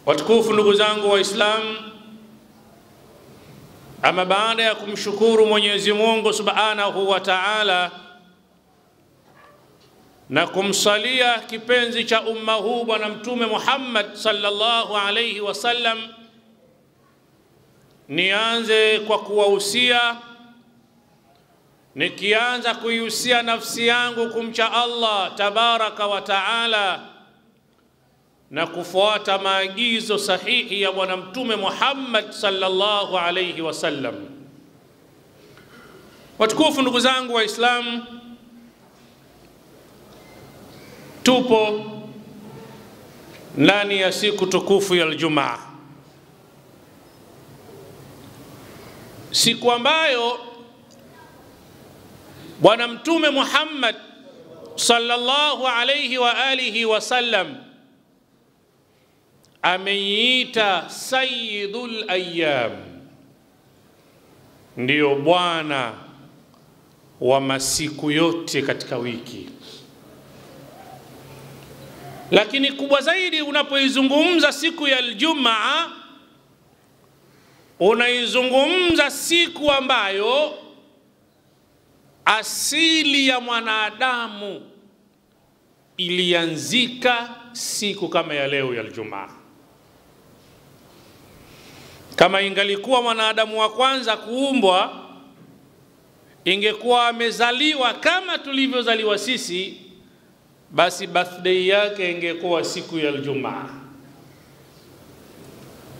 Watukufu ndugu zangu Waislamu, ama baada ya kumshukuru Mwenyezi Mungu Subhanahu wa Ta'ala na kumsalia kipenzi cha umma huu Bwana Mtume Muhammad sallallahu alayhi wasallam, nianze kwa kuwahusia, nikianza kuihusia nafsi yangu kumcha Allah tabaraka wa Ta'ala na kufuata maagizo sahihi ya Bwana Mtume Muhammad sallallahu alayhi wasallam. Watukufu ndugu zangu Waislamu, tupo ndani ya siku tukufu ya Ijumaa, siku ambayo Bwana Mtume Muhammad sallallahu alayhi wa alihi wasallam ameita sayyidul ayyam, ndio bwana wa masiku yote katika wiki. Lakini kubwa zaidi, unapoizungumza siku ya Ijumaa, unaizungumza siku ambayo asili ya mwanadamu ilianzika siku kama ya leo ya Ijumaa. Kama ingalikuwa mwanadamu wa kwanza kuumbwa, ingekuwa amezaliwa kama tulivyozaliwa sisi, basi birthday yake ingekuwa siku ya Ijumaa.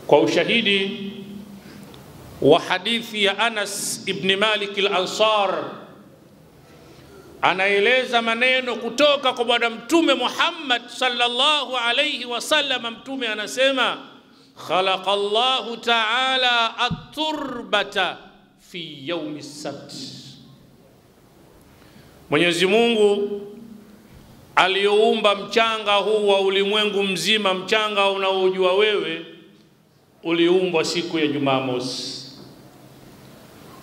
Kwa ushahidi wa hadithi ya Anas ibn Malik al-Ansar, anaeleza maneno kutoka kwa Bwana Mtume Muhammad sallallahu alayhi wasallam. Mtume anasema, khalaqa Allahu ta'ala at-turbata fi yawmi as-sabt, Mwenyezi Mungu aliyoumba mchanga huu wa ulimwengu mzima, mchanga unaojua wewe, uliumbwa siku ya Jumamosi.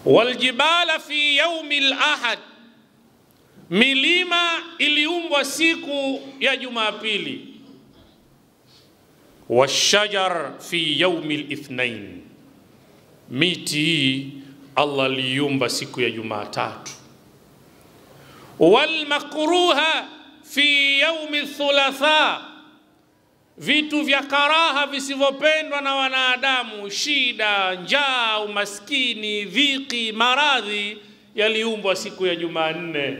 Waljibala fi yawmi al-ahad, milima iliumbwa siku ya Jumapili. Washajar fi yawmi al-ithnain, miti Allah aliumba siku ya Jumatatu. Walmakruha fi yawmi al-thulatha, vitu vya karaha visivyopendwa na wanadamu, shida, njaa, umaskini, dhiki, maradhi, yaliumbwa siku ya Jumanne.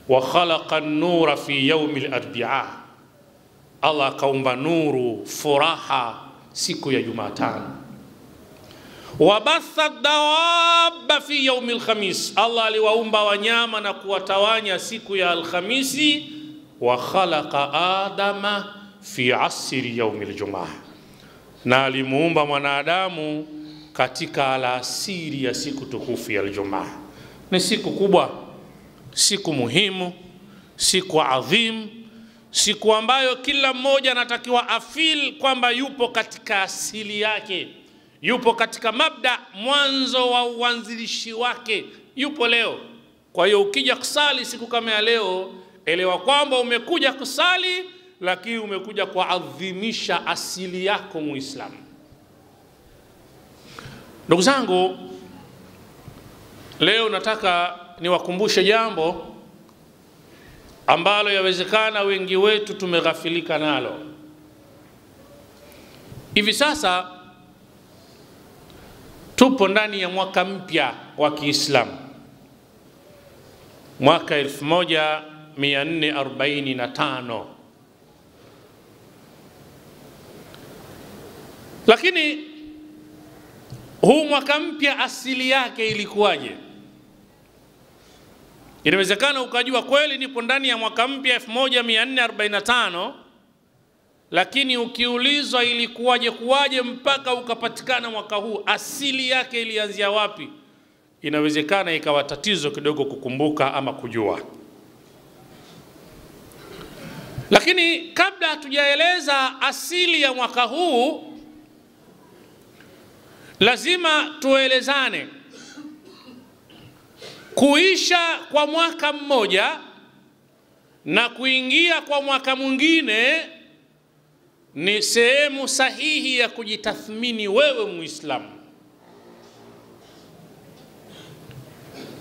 Wa khalaqa an-nura fi yawmi al-arbi'a, Allah kaumba nuru, furaha, siku ya Jumatano. Wa batha ad-dawab fi yawmi al-khamis, Allah aliwaumba wanyama na kuwatawanya siku ya Alhamisi. Wa khalaqa adama fi asri yawmi al-jum'ah, na alimuumba mwanadamu katika alasiri ya siku tukufu ya Ijumaa. Ni siku kubwa, siku muhimu, siku adhim, siku ambayo kila mmoja anatakiwa afil kwamba yupo katika asili yake, yupo katika mabda, mwanzo wa uanzilishi wake, yupo leo. Kwa hiyo ukija kusali siku kama ya leo, elewa kwamba umekuja kusali, lakini umekuja kuadhimisha asili yako Muislamu. Ndugu zangu, leo nataka niwakumbushe jambo ambalo yawezekana wengi wetu tumeghafilika nalo. Hivi sasa tupo ndani ya mwaka mpya wa Kiislamu, mwaka 1445. Lakini huu mwaka mpya asili yake ilikuwaje? Inawezekana ukajua kweli nipo ndani ya mwaka mpya 1445, lakini ukiulizwa ilikuwaje mpaka ukapatikana mwaka huu, asili yake ilianzia wapi, inawezekana ikawa tatizo kidogo kukumbuka ama kujua. Lakini kabla hatujaeleza asili ya mwaka huu, lazima tuelezane kuisha kwa mwaka mmoja na kuingia kwa mwaka mwingine ni sehemu sahihi ya kujitathmini wewe Muislamu.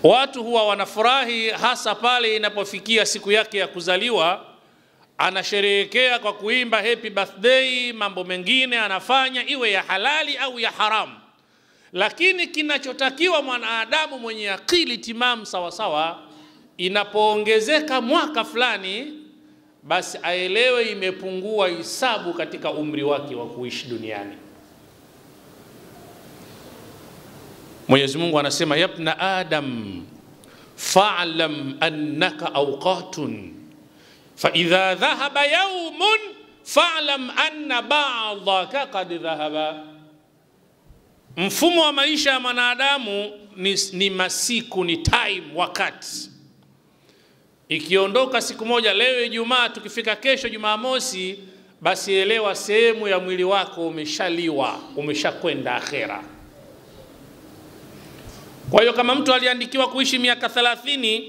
Watu huwa wanafurahi hasa pale inapofikia siku yake ya kuzaliwa, anasherehekea kwa kuimba happy birthday, mambo mengine anafanya iwe ya halali au ya haramu. Lakini kinachotakiwa mwanadamu mwenye akili timamu sawa sawa, inapoongezeka mwaka fulani, basi aelewe imepungua hisabu katika umri wake wa kuishi duniani. Mwenyezi Mungu anasema, yabna Adam fa'lam annaka awqatun fa idha dhahaba yawmun fa'lam anna ba'daka qad dhahaba. Mfumo wa maisha ya mwanadamu ni masiku, ni time, wakati. Ikiondoka siku moja, leo Ijumaa, tukifika kesho Jumamosi, basi elewa sehemu ya mwili wako umeshaliwa, umeshakwenda akhera. Kwa hiyo kama mtu aliandikiwa kuishi miaka 30,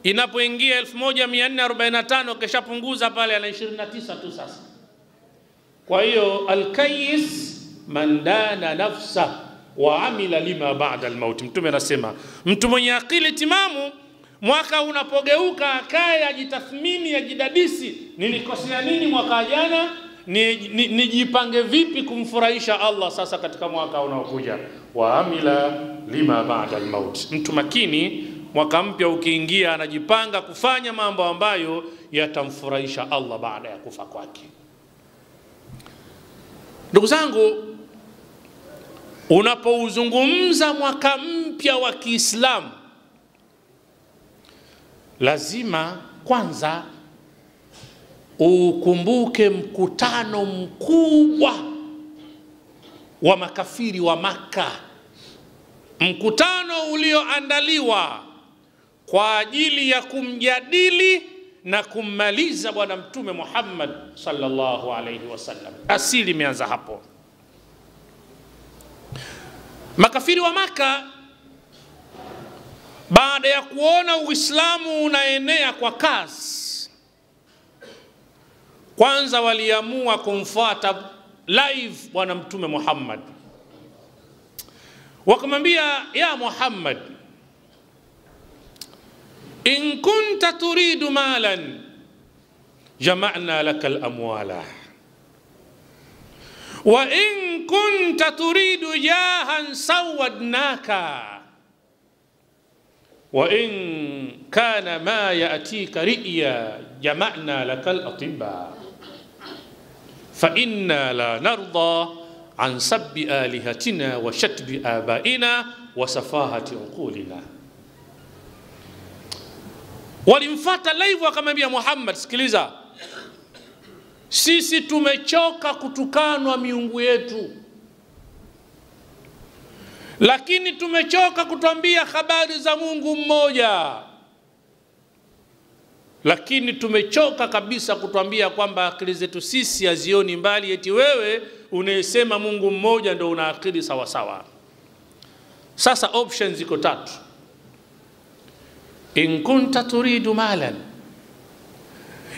inapoingia 1445 keshapunguza pale, ana 29 tu sasa. Kwa hiyo al-kayis man dana nafsa wa amila lima ba'da al-maut. Mtume anasema mtu mwenye akili timamu, mwaka unapogeuka akae ajitathmini, ajidadisi, nilikosea nini mwaka jana, nijipange vipi kumfurahisha Allah sasa katika mwaka unaokuja. Wa amila lima ba'da al-maut. Mtu makini mwaka mpya ukiingia anajipanga kufanya mambo ambayo yatamfurahisha Allah baada ya kufa kwake. Ndugu zangu, unapouzungumza mwaka mpya wa Kiislamu, lazima kwanza ukumbuke mkutano mkubwa wa makafiri wa Makka, mkutano ulioandaliwa kwa ajili ya kumjadili na kummaliza bwana Mtume Muhammad sallallahu alayhi wasallam. Asili imeanza hapo. Makafiri wa Makka baada ya kuona Uislamu unaenea kwa kasi, kwanza waliamua kumfuata live bwana Mtume Muhammad. Wakamwambia, ya Muhammad, in kunta turidu malan jama'na laka al-amwala wa in kunta turidu jahan sawadnaka wa in kana ma ya'tika ri'ya jama'na laka al-atibba fa inna la narda an sabbi alihatina wa shatbi abaina wa safahati uqulina. Walimfuata live wakamwambia Muhammad, sikiliza, sisi tumechoka kutukanwa miungu yetu, lakini tumechoka kutuambia habari za Mungu mmoja, lakini tumechoka kabisa kutuambia kwamba akili zetu sisi hazioni mbali, eti wewe unayesema Mungu mmoja ndio una akili sawa sawa. Sasa options ziko tatu. In kunta turidu malan,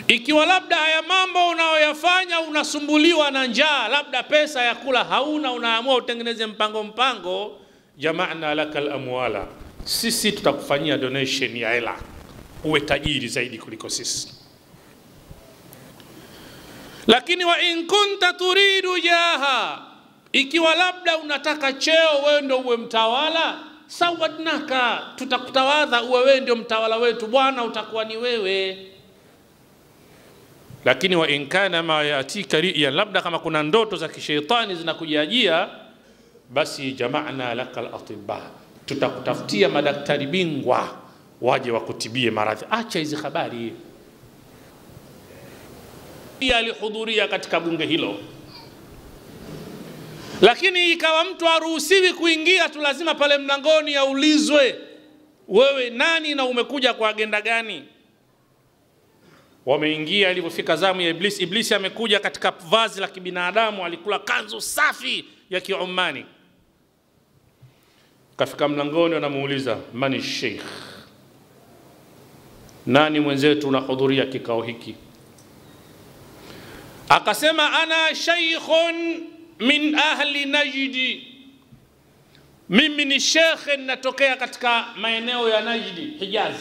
ikiwa labda haya mambo unayoyafanya unasumbuliwa na njaa, labda pesa ya kula hauna, unaamua utengeneze mpango, jama'na lakal amwala, sisi tutakufanyia donation ya hela uwe tajiri zaidi kuliko sisi. Lakini wa in kunta turidu jaha, ikiwa labda unataka cheo, wewe ndio uwe mtawala, sawadnaka, tutakutawadha uwe wewe ndio mtawala wetu, bwana utakuwa ni wewe. Lakini wa in kana ma yatika riya, labda kama kuna ndoto za kishetani zinakujajia, basi jama'na lakal atibba, tutakutafutia madaktari bingwa waje wakutibie maradhi. Acha hizi habari. Alihudhuria katika bunge hilo, lakini ikawa mtu haruhusiwi kuingia tu, lazima pale mlangoni aulizwe, wewe nani na umekuja kwa agenda gani? Wameingia, ilipofika zamu ya Iblisi. Iblisi amekuja katika vazi la kibinadamu, alikula kanzu safi ya Kiomani. Kafika mlangoni, wanamuuliza, mani sheikh, nani mwenzetu unahudhuria kikao hiki? akasema ana shaykhun min ahli Najdi, mimi ni shekhe natokea katika maeneo ya Najdi, Hijaz.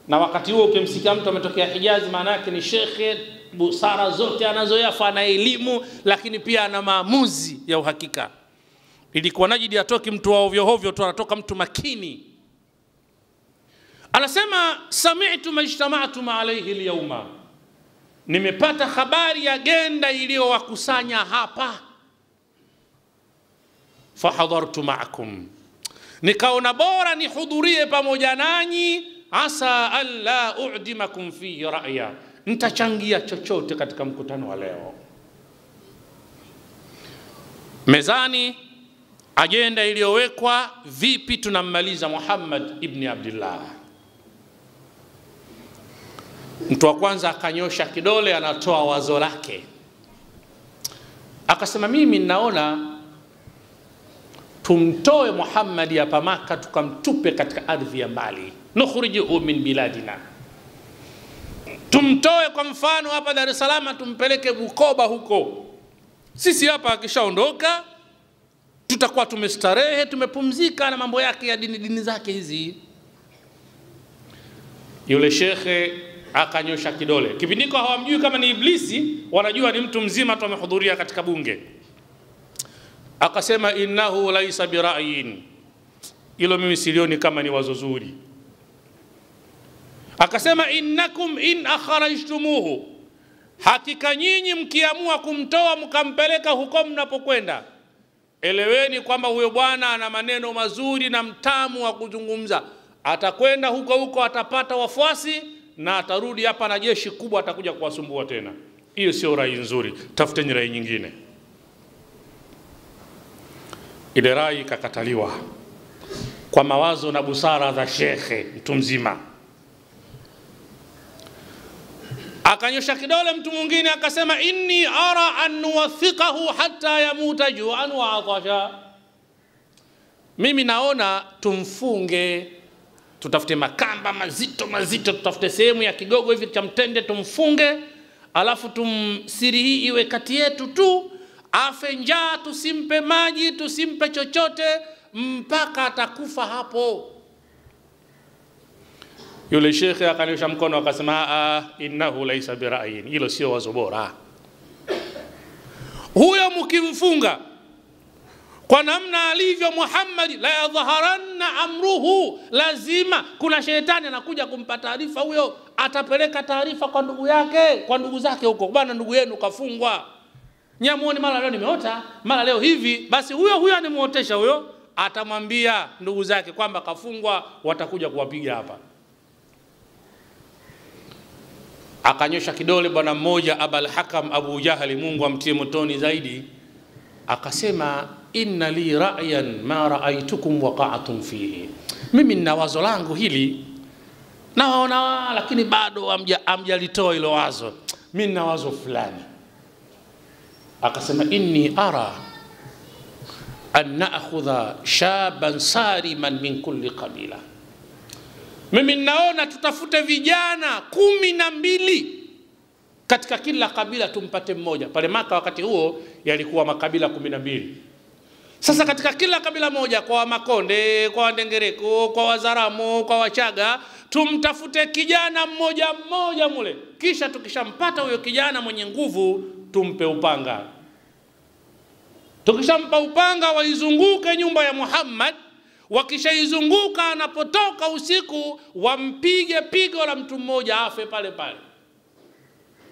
Na wakati huo ukimsikia mtu ametokea Hijaz, maana yake ni shekhe, busara zote anazoyafa, ana elimu, lakini pia ana maamuzi ya uhakika. Ilikuwa Najdi atoki mtu wa ovyo ovyo tu, anatoka mtu makini. Anasema sami'tu majtama'tum alayhi al-yawma, nimepata habari ya agenda iliyowakusanya hapa. Fahadartu ma'akum, nikaona bora nihudhurie pamoja nanyi. Asa an la u'dimakum fi ra'ya, nitachangia chochote katika mkutano wa leo. Mezani agenda iliyowekwa, vipi tunammaliza Muhammad ibn Abdullah. Mtu wa kwanza akanyosha kidole, anatoa wazo lake, akasema mimi ninaona tumtoe Muhammad hapa Maka, tukamtupe katika ardhi ya mbali, nukhrijuhu min biladina. Tumtoe kwa mfano hapa Dar es Salaam, tumpeleke Bukoba huko. Sisi hapa akishaondoka tutakuwa tumestarehe, tumepumzika na mambo yake ya dini zake hizi. Yule shekhe akanyosha kidole. Kipindiko hawamjui kama ni Iblisi, wanajua ni mtu mzima tu amehudhuria katika bunge. Akasema innahu laysa bira'yin, hilo mimi silioni kama ni wazo zuri. Akasema innakum in akhrajtumuhu, hakika nyinyi mkiamua kumtoa mkampeleka huko mnapokwenda, eleweni kwamba huyo bwana ana maneno mazuri na mtamu wa kuzungumza. Atakwenda huko huko, atapata wafuasi na atarudi hapa na jeshi kubwa, atakuja kuwasumbua tena. Hiyo sio rai nzuri, tafuteni rai nyingine. Ile rai ikakataliwa kwa mawazo na busara za shekhe mtu mzima. Akanyosha kidole mtu mwingine akasema inni ara an nuwathiqahu hatta yamuta ju'an wa atasha, mimi naona tumfunge, tutafute makamba mazito mazito, tutafute sehemu ya kigogo hivi cha mtende tumfunge, alafu tumsiri hii iwe kati yetu tu, afe njaa, tusimpe maji, tusimpe chochote mpaka atakufa hapo. Yule shekhe akanyosha mkono akasema innahu laysa bira'yin, hilo sio wazo bora. Huyo mkimfunga kwa namna alivyo Muhammad, la yadhharanna amruhu, lazima kuna shetani anakuja kumpa taarifa. Huyo atapeleka taarifa kwa ndugu yake, kwa ndugu zake huko, bwana ndugu yenu kafungwa, nyamuoni mara leo nimeota, mara leo hivi. Basi huyo animuotesha huyo, atamwambia ndugu zake kwamba kafungwa, watakuja kuwapiga hapa. Akanyosha kidole bwana mmoja, Abul Hakam Abu Jahali, Mungu amtie motoni zaidi, akasema inna li ra'yan ma ra'aytukum waqa'tum fihi, mimi nina wazo langu hili naona, lakini bado amjalitoa hilo wazo, mimi nina wazo fulani. Akasema inni ara an na'khudha shaban sariman min kulli qabila, mimi naona tutafute vijana 12 katika kila kabila, tumpate mmoja. Pale Maka wakati huo yalikuwa makabila 12. Sasa katika kila kabila moja, kwa Makonde, kwa Wandengereko, kwa Wazaramo, kwa Wachaga, tumtafute kijana mmoja mmoja mule, kisha tukishampata huyo kijana mwenye nguvu tumpe upanga. Tukishampa upanga, waizunguke nyumba ya Muhammad. Wakishaizunguka, anapotoka usiku wampige pigo la mtu mmoja, afe pale pale.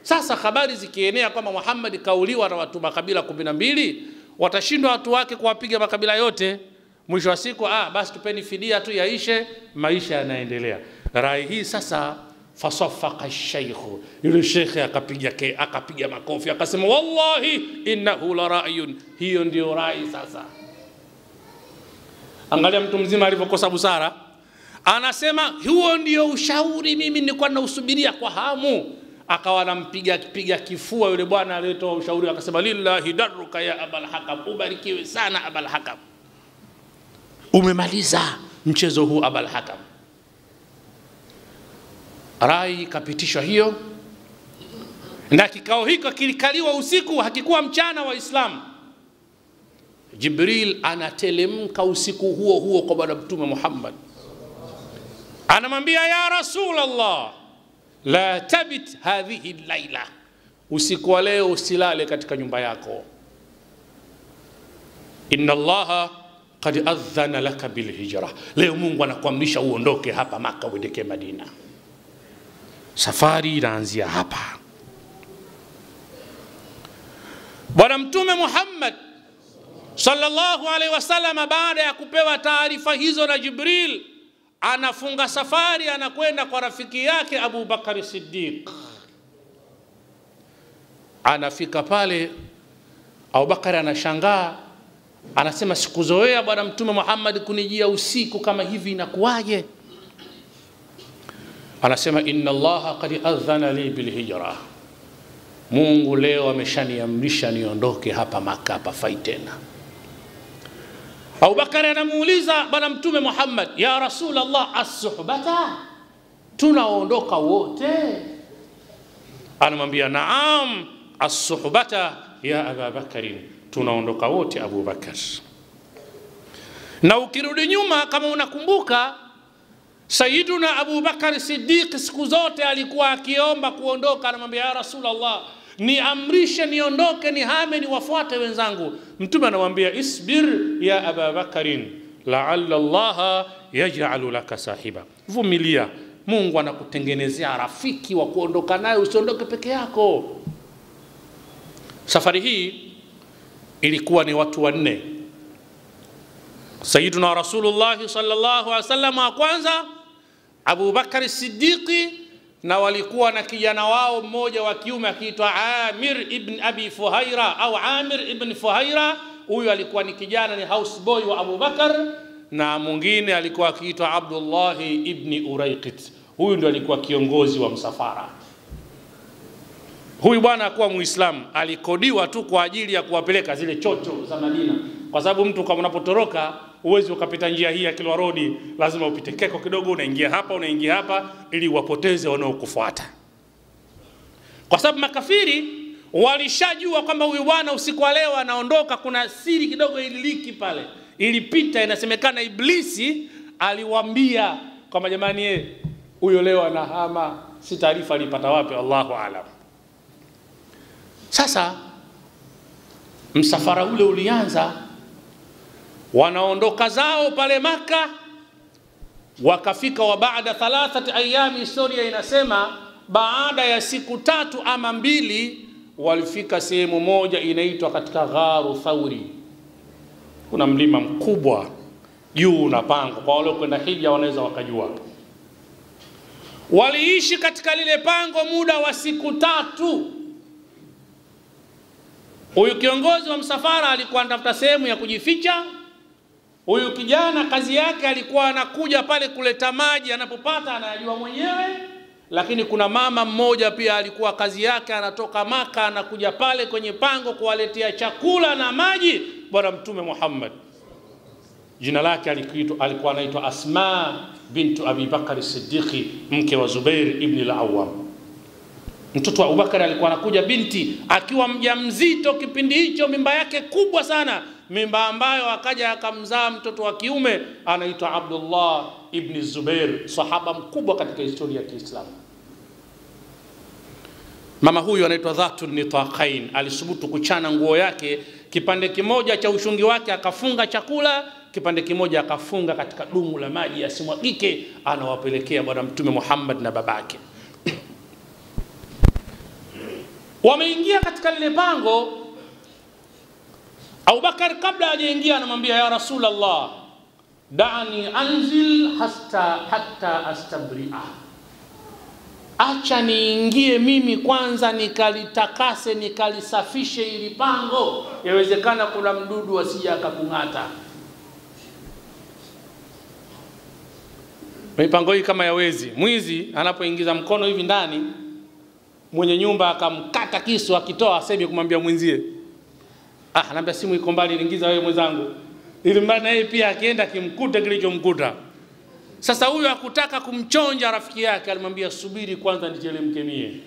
Sasa habari zikienea kwamba Muhammad kauliwa na watu makabila 12, watashindwa watu wake kuwapiga makabila yote. Mwisho wa siku basi tupeni fidia tu yaishe, maisha yanaendelea. Rai hii sasa, fasafaka ash-shaykh, yule shekhe akapiga makofi akasema wallahi innahu la ra'yun, hiyo ndio rai sasa. Angalia mtu mzima alivyokosa busara, anasema huo ndio ushauri mimi nilikuwa nausubiria kwa hamu. Akawa anampiga kifua yule bwana aliyetoa ushauri, akasema lillahi darruka ya Abul Hakam, ubarikiwe sana Abul Hakam, umemaliza mchezo huu Abul Hakam. Rai kapitishwa hiyo. Na kikao hiko kilikaliwa usiku, hakikuwa mchana wa Islam. Jibril anatelemka usiku huo huo kwa bwana Mtume Muhammad, anamwambia ya Rasulullah, la tabit hadhihi laila, usiku wa leo usilale katika nyumba yako. Inna Allaha qad adhana laka bil hijra, leo Mungu anakuamrisha uondoke hapa Maka uelekee Madina. Safari inaanzia hapa. Bwana Mtume Muhammad sallallahu alaihi wasallam baada ya kupewa taarifa hizo na Jibril, anafunga safari, anakwenda kwa rafiki yake Abu Bakar Siddiq. Anafika pale, Abu Bakar anashangaa, anasema sikuzoea bwana Mtume Muhammad kunijia usiku kama hivi, inakuwaje? Anasema inna Allaha qad adhana li bil hijra, Mungu leo ameshaniamrisha niondoke hapa Maka, hapa fai tena. Abu Bakar anamuuliza bwana Mtume Muhammad, ya Rasulullah, as-suhbata, tunaondoka wote? Anamwambia naam, as-suhbata ya Abu Bakar, tunaondoka wote Abu Bakar. Na ukirudi nyuma kama unakumbuka, Sayyiduna Abu Bakar Siddiq siku zote alikuwa akiomba kuondoka, anamwambia ya Rasulullah, niamrishe niondoke, nihame, niwafuate wenzangu. Mtume anamwambia isbir ya Abu Bakarin, la'alla Allah yaj'alu laka sahiba, vumilia, Mungu anakutengenezea rafiki wa kuondoka naye, usiondoke peke yako. Safari hii ilikuwa ni watu wanne. Sayyiduna Rasulullah sallallahu alaihi wasallam wa kwanza, Abu Bakar Siddiqi, na walikuwa na kijana wao mmoja wa kiume akiitwa Amir ibn Abi Fuhaira au Amir ibn Fuhaira. Huyu alikuwa ni kijana, ni house boy wa Abu Bakar, na mwingine alikuwa akiitwa Abdullah ibn Uraiqit. Huyu ndio alikuwa kiongozi wa msafara. Huyu bwana akuwa Muislamu, alikodiwa tu kwa ajili ya kuwapeleka zile chocho za Madina, kwa sababu mtu kama unapotoroka uwezi ukapita njia hii ya Kilwa Road, lazima upite Keko kidogo, unaingia hapa ili wapoteze wanaokufuata. Kwa sababu makafiri walishajua kwamba huyu bwana usiku wa leo anaondoka. Kuna siri kidogo ililiki pale, ilipita, inasemekana Iblisi aliwaambia kwamba jamani, huyo leo anahama, si taarifa alipata wapi, Allahu aalam. Sasa msafara ule ulianza, wanaondoka zao pale Maka, wakafika wa baada 3 ayami, historia inasema baada ya siku 3 ama 2 walifika sehemu moja inaitwa katika Gharu Thauri. Kuna mlima mkubwa juu na pango, kwa wale kwenda hija wanaweza wakajua. Waliishi katika lile pango muda wa siku 3. Huyu kiongozi wa msafara alikuwa anatafuta sehemu ya kujificha. Huyu kijana kazi yake alikuwa anakuja pale kuleta maji, anapopata anayajua mwenyewe. Lakini kuna mama mmoja pia alikuwa kazi yake anatoka Maka, anakuja pale kwenye pango kuwaletea chakula na maji bwana Mtume Muhammad. Jina lake alikuwa anaitwa Asma bintu Abi Bakar Siddiqi, mke wa Zubair ibn al-Awwam. Mtoto wa Abu Bakar alikuwa anakuja binti akiwa mjamzito kipindi hicho, mimba yake kubwa sana, mimba ambayo akaja akamzaa mtoto wa kiume anaitwa Abdullah ibn Zubair, sahaba mkubwa katika historia ya Kiislamu. Mama huyu anaitwa Dhatun Nitaqain, alisubutu kuchana nguo yake, kipande kimoja cha ushungi wake akafunga chakula, kipande kimoja akafunga katika dumu la maji asimwagike, anawapelekea bwana Mtume Muhammad na babake. Wameingia katika lile pango. Abu Bakar kabla hajaingia anamwambia ya Rasulullah, da'ani anzil hatta astabria, acha niingie mimi kwanza nikalitakase, nikalisafishe ili pango, yawezekana kuna mdudu asije akakung'ata. Mipango hii kama ya wezi, mwizi anapoingiza mkono hivi ndani, mwenye nyumba akamkata kisu, akitoa aseme kumwambia mwenzie, anambia simu iko mbali, ingiza wewe mwenzangu, ili maana yeye pia akienda kimkuta kilichomkuta. Sasa huyu hakutaka kumchonja rafiki yake, alimwambia subiri kwanza nichelemke mie.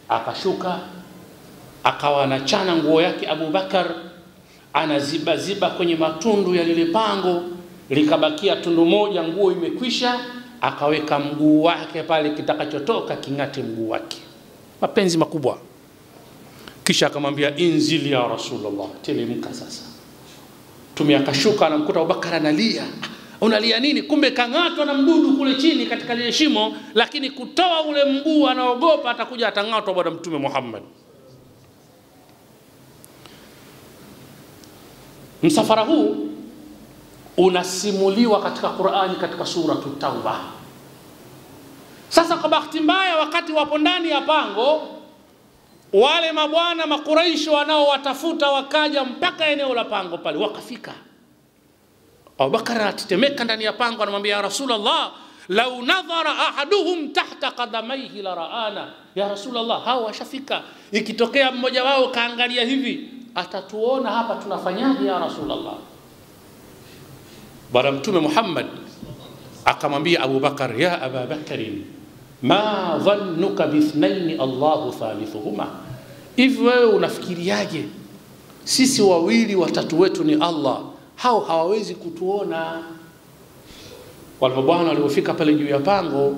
Akashuka akawa anachana nguo yake Abu Bakar, anaziba kwenye matundu ya lile pango, likabakia tundu moja, nguo imekwisha. Akaweka mguu wake pale, kitakachotoka kingate mguu wake. Mapenzi makubwa. Kisha akamwambia inzili ya Rasulullah, telemka sasa. Mtume akashuka, anamkuta Abubakar analia. Unalia nini? Kumbe kangatwa na mdudu kule chini katika lile shimo, lakini kutoa ule mguu anaogopa atakuja atangatwa bwana Mtume Muhammad. Msafara huu unasimuliwa katika Qur'ani katika suratu Tauba. Sasa kwa bahati mbaya, wakati wapo ndani ya pango, wale mabwana Makuraishi wanaowatafuta wakaja mpaka eneo la pango pale, wakafika. Abubakar anatetemeka ndani ya pango, anamwambia ya Rasulullah, lau nadhara ahaduhum tahta qadamayhi la raana. Ya Rasulullah, hao washafika, ikitokea mmoja wao kaangalia hivi atatuona hapa tunafanyaje ya Rasulullah. Bwana Mtume Muhammad akamwambia Abu Bakar, ya Aba Bakari, ma dhannuka bithnaini Allahu thalithuhuma. Hivi wewe unafikiriaje sisi wawili watatu wetu ni Allah, hao hawawezi kutuona? Wale bwana walipofika pale juu ya pango,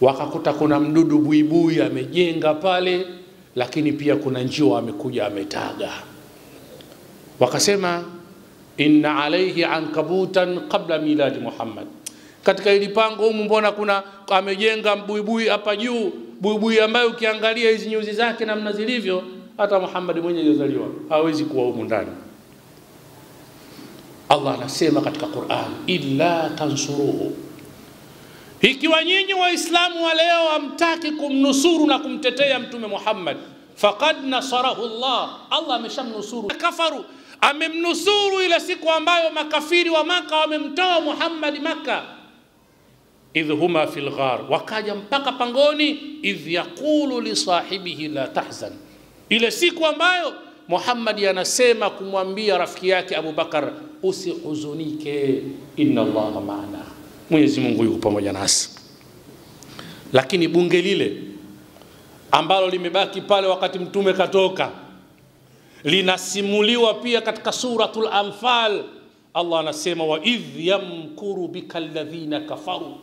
wakakuta kuna mdudu buibui amejenga pale, lakini pia kuna njiwa amekuja ametaga. Wakasema inna alayhi ankabutan qabla miladi Muhammad. Katika hili pango humu mbona kuna amejenga buibui hapa juu, buibui ambayo ukiangalia hizi nyuzi zake namna zilivyo, hata Muhammad mwenyewe aliyozaliwa hawezi kuwa humu ndani. Allah anasema katika Qur'an, illa tansuruhu, ikiwa nyinyi waislamu wa leo hamtaki kumnusuru na kumtetea Mtume Muhammad, faqad nasarahu Allah, Allah ameshamnusuru. Kafaru, amemnusuru ile siku ambayo makafiri wa Maka wamemtoa Muhammad Maka. Idh huma fil ghar, wakaja mpaka pangoni. Idh yaqulu li sahibihi la tahzan, ile siku ambayo Muhammad anasema kumwambia rafiki yake Abu Bakar, usihuzunike, inna Allaha maana, Mwenyezi Mungu yuko pamoja nasi. Lakini bunge lile ambalo limebaki pale wakati mtume katoka, linasimuliwa pia katika suratul Anfal. Allah anasema, wa idh yamkuru bika alladhina kafaru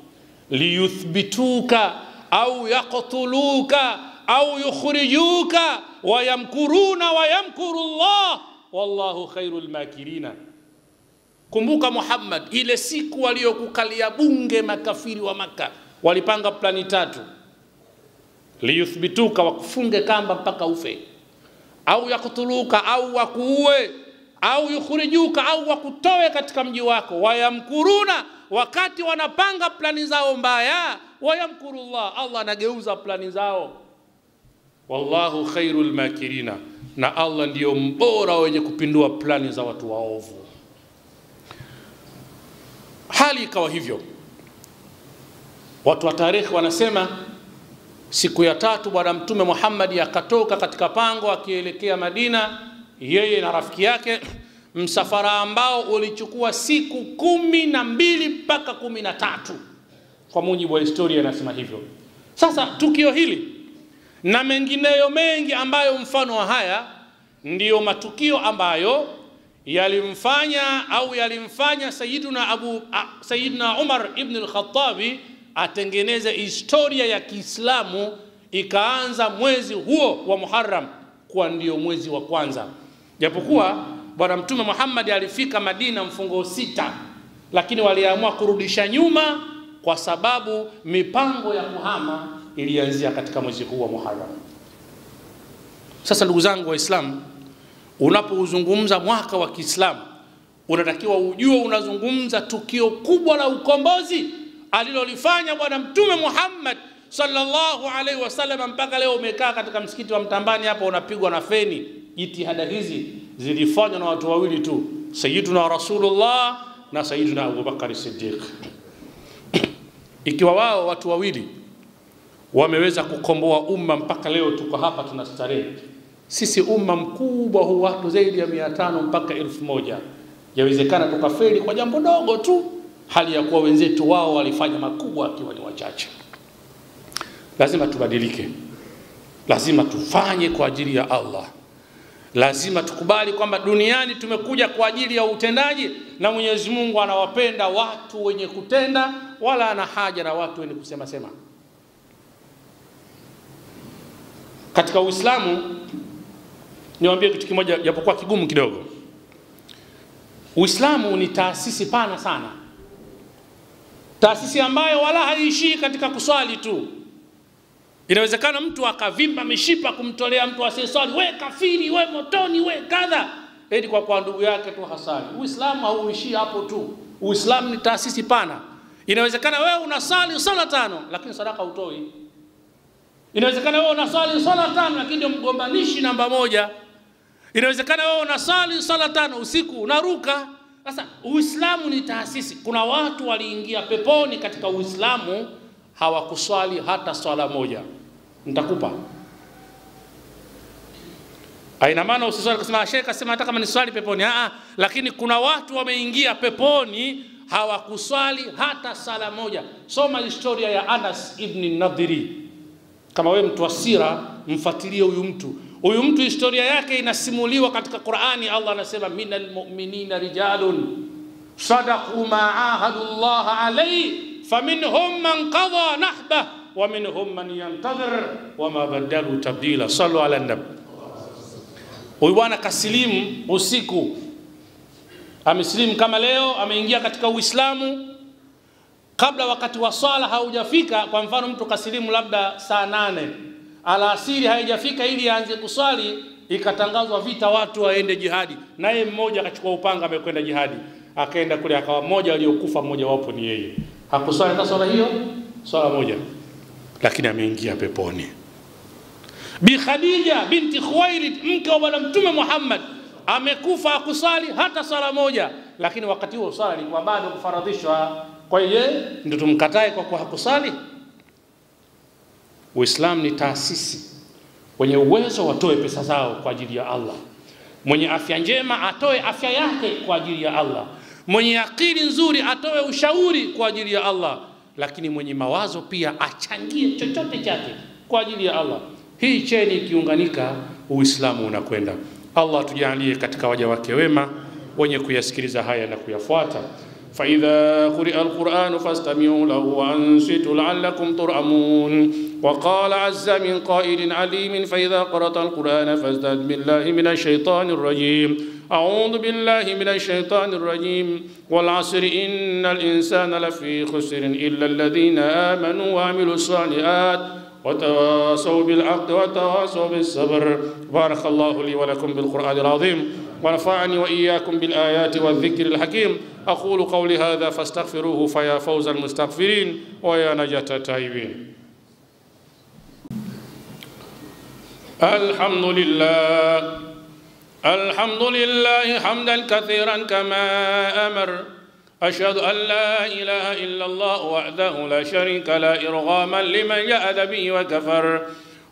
liyuthbituka au yaqtuluka au yukhrijuka wa yamkuruna wa yamkuru Allah wallahu khairul makirina. Kumbuka Muhammad, ile siku waliokukalia bunge makafiri wa Maka, walipanga plani tatu. Liyuthbituka, wakufunge kamba mpaka ufe, au yakutuluka, au wakuue, au yukhrijuka, au wakutoe katika mji wako. Wayamkuruna, wakati wanapanga plani zao mbaya, wayamkurullah, Allah anageuza plani zao. Wallahu khairul makirina, na Allah ndiyo mbora wenye kupindua plani za watu waovu. Hali ikawa hivyo. Watu wa tarikhi wanasema siku ya tatu bwana Mtume Muhammad akatoka katika pango akielekea Madina, yeye na rafiki yake, msafara ambao ulichukua siku 12 mpaka 13 kwa mujibu wa historia inasema hivyo. Sasa tukio hili na mengineyo mengi ambayo mfano wa haya ndiyo matukio ambayo yalimfanya Sayyidina Umar ibn al-Khattabi atengeneze historia ya Kiislamu, ikaanza mwezi huo wa Muharram kuwa ndio mwezi wa kwanza. Japokuwa bwana Mtume Muhammad alifika Madina mfungo 6, lakini waliamua kurudisha nyuma kwa sababu mipango ya kuhama ilianzia katika mwezi huu wa Muharram. Sasa ndugu zangu Waislamu, unapouzungumza mwaka wa Kiislamu, unatakiwa ujue unazungumza tukio kubwa la ukombozi alilolifanya bwana Mtume Muhammad sallallahu alaihi wasallam. Mpaka leo umekaa katika msikiti wa Mtambani hapa unapigwa na feni. Jitihada hizi zilifanywa na watu wawili tu, Sayyiduna Rasulullah na Sayyiduna Abu Bakar Siddiq. Ikiwa wao watu wawili wameweza kukomboa umma mpaka leo tuko hapa tunastarehe, sisi umma mkubwa huu, watu zaidi ya 500 mpaka 1000, yawezekana tukafeli kwa jambo dogo tu, hali ya kuwa wenzetu wao walifanya makubwa akiwa ni wachache. Lazima tubadilike. lazima tufanye kwa ajili ya Allah. Lazima tukubali kwamba duniani tumekuja kwa ajili ya utendaji, na Mwenyezi Mungu anawapenda watu wenye kutenda, wala ana haja na watu wenye kusema sema. Katika Uislamu niwaambie kitu kimoja japokuwa kigumu kidogo. Uislamu ni taasisi pana sana. Taasisi ambayo wala haishii katika kuswali tu. Inawezekana mtu akavimba mishipa kumtolea mtu asiyeswali, we kafiri, we motoni, we kadha, eti kwa ndugu yake tu hasali. Uislamu hauishii hapo tu. Uislamu ni taasisi pana. Inawezekana wewe unasali sala 5 lakini sadaka hutoi. Inawezekana wewe unasali sala 5 lakini ndio mgombanishi namba 1. Inawezekana wewe unasali sala 5 usiku unaruka. Sasa Uislamu ni taasisi. Kuna watu waliingia peponi katika Uislamu hawakuswali hata swala moja. Nitakupa. Haina maana usiswali kusema Sheikh kasema hata kama ni swali peponi. Lakini kuna watu wameingia peponi hawakuswali hata sala moja. Soma historia ya Anas ibn Nadhiri. Kama wewe mtu wa sira, mfuatilie huyu mtu. Huyu mtu historia yake inasimuliwa katika Qur'ani. Allah anasema minal mu'minina rijalun sadaqu ma ahadullah alayhi faminhum man qada nahbah wa minhum man yantazir wa ma badalu tabdila. Sallu ala nabi. Huyu bwana kasilimu usiku, amesilimu kama leo, ameingia katika Uislamu kabla wakati wa swala haujafika. Kwa mfano mtu kasilimu labda saa 8, alasiri haijafika ili aanze kuswali, ikatangazwa vita, watu waende jihadi, naye mmoja akachukua upanga amekwenda jihadi, akaenda kule, akawa mmoja aliyokufa mmoja wapo ni yeye. Hakuswali hata swala hiyo, swala moja, lakini ameingia peponi. Bi Khadija binti Khuwailid, mke wa Bwana Mtume Muhammad, amekufa hakuswali hata swala moja, lakini wakati huo swala ilikuwa bado kufaradhishwa. Kwa hiyo ndio tumkatae kwa hakuswali? Uislamu ni taasisi. Wenye uwezo watoe pesa zao kwa ajili ya Allah. Mwenye afya njema atoe afya yake kwa ajili ya Allah. Mwenye akili nzuri atoe ushauri kwa ajili ya Allah. Lakini mwenye mawazo pia achangie chochote chake kwa ajili ya Allah. Hii cheni ikiunganika, Uislamu unakwenda. Allah tujalie katika waja wake wema wenye kuyasikiliza haya na kuyafuata. فإذا قرئ القرآن فاستمعوا له وأنصتوا لعلكم ترحمون. وقال عز من قائل عليم فإذا قرأت القرآن فاستعذ بالله من الشيطان الرجيم. أعوذ بالله من الشيطان الرجيم. والعصر إن الإنسان لفي خسر إلا الذين آمنوا وعملوا الصالحات وتواصوا بالحق وتواصوا بالصبر. بارك الله لي ولكم بالقرآن العظيم ونفعني وإياكم بالآيات والذكر الحكيم. أقول قولي هذا فاستغفروه فيا فوز المستغفرين ويا نجاة التائبين. الحمد لله حمدا كثيرا كما أمر. أشهد أن لا إله إلا الله وحده لا شريك له إرغاما لمن جحد به وكفر.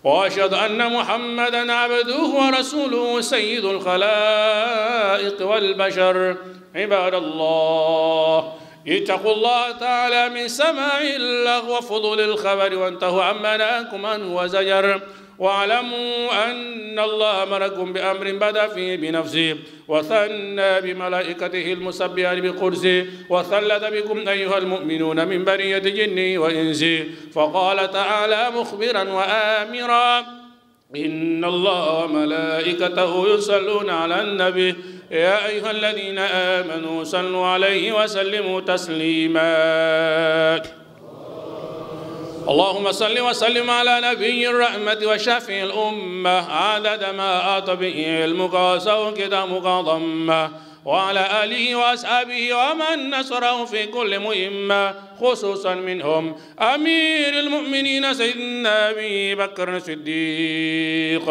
وأشهد أن محمدا عبده ورسوله سيد الخلائق والبشر. عباد الله اتقوا الله تعالى من سماع اللغو وفضول الخبر وانتهوا عما نهاكم عنه وزجر. واعلموا أن الله أمركم بأمر بدأ فيه بنفسه وثنى بملائكته المسبحة بقدسه وثلث بكم أيها المؤمنون من برية جنه وإنسه. فقال تعالى مخبرا وآمرا إن الله وملائكته يصلون على النبي يا أيها الذين آمنوا صلوا عليه وسلموا تسليما. اللهم صل وسلم على نبي الرحمة وشفيع الأمة عدد ما أحاط به علمك وكتابك ضمه وعلى آله وأصحابه ومن نصره في كل مهمة خصوصا منهم أمير المؤمنين سيدنا أبي بكر الصديق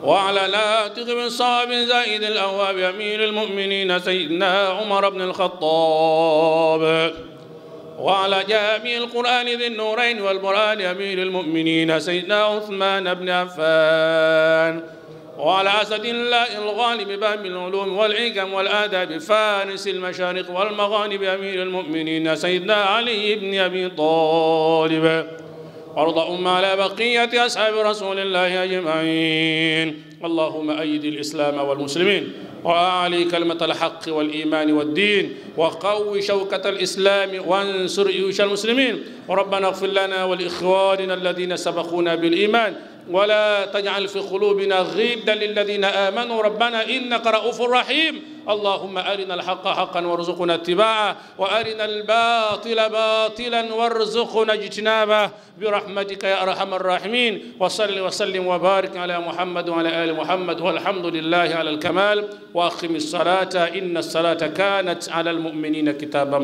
وعلى ناطق بن صعب زائد الأواب أمير المؤمنين سيدنا عمر بن الخطاب وعلى جامع القرآن ذي النورين والبرهان أمير المؤمنين سيدنا عثمان بن عفان وعلى أسد الله الغالب باب العلوم والحكم والآداب فارس المشارق والمغارب أمير المؤمنين سيدنا علي بن أبي طالب وارض على بقية أصحاب رسول الله أجمعين. اللهم أيد الإسلام والمسلمين وأعلي كلمة الحق والإيمان والدين وقوي شوكة الإسلام وانصر جيوش المسلمين. وربنا اغفر لنا ولإخواننا الذين سبقونا بالإيمان ولا تجعل في قلوبنا غلا للذين آمنوا ربنا إنك رؤوف رحيم. اللهم أرنا الحق حقا وارزقنا اتباعه وأرنا الباطل باطلا وارزقنا اجتنابه برحمتك يا أرحم الراحمين. وصل وسلم وبارك على محمد وعلى آل محمد والحمد لله على الكمال. وأقم الصلاة إن الصلاة كانت على المؤمنين كتابا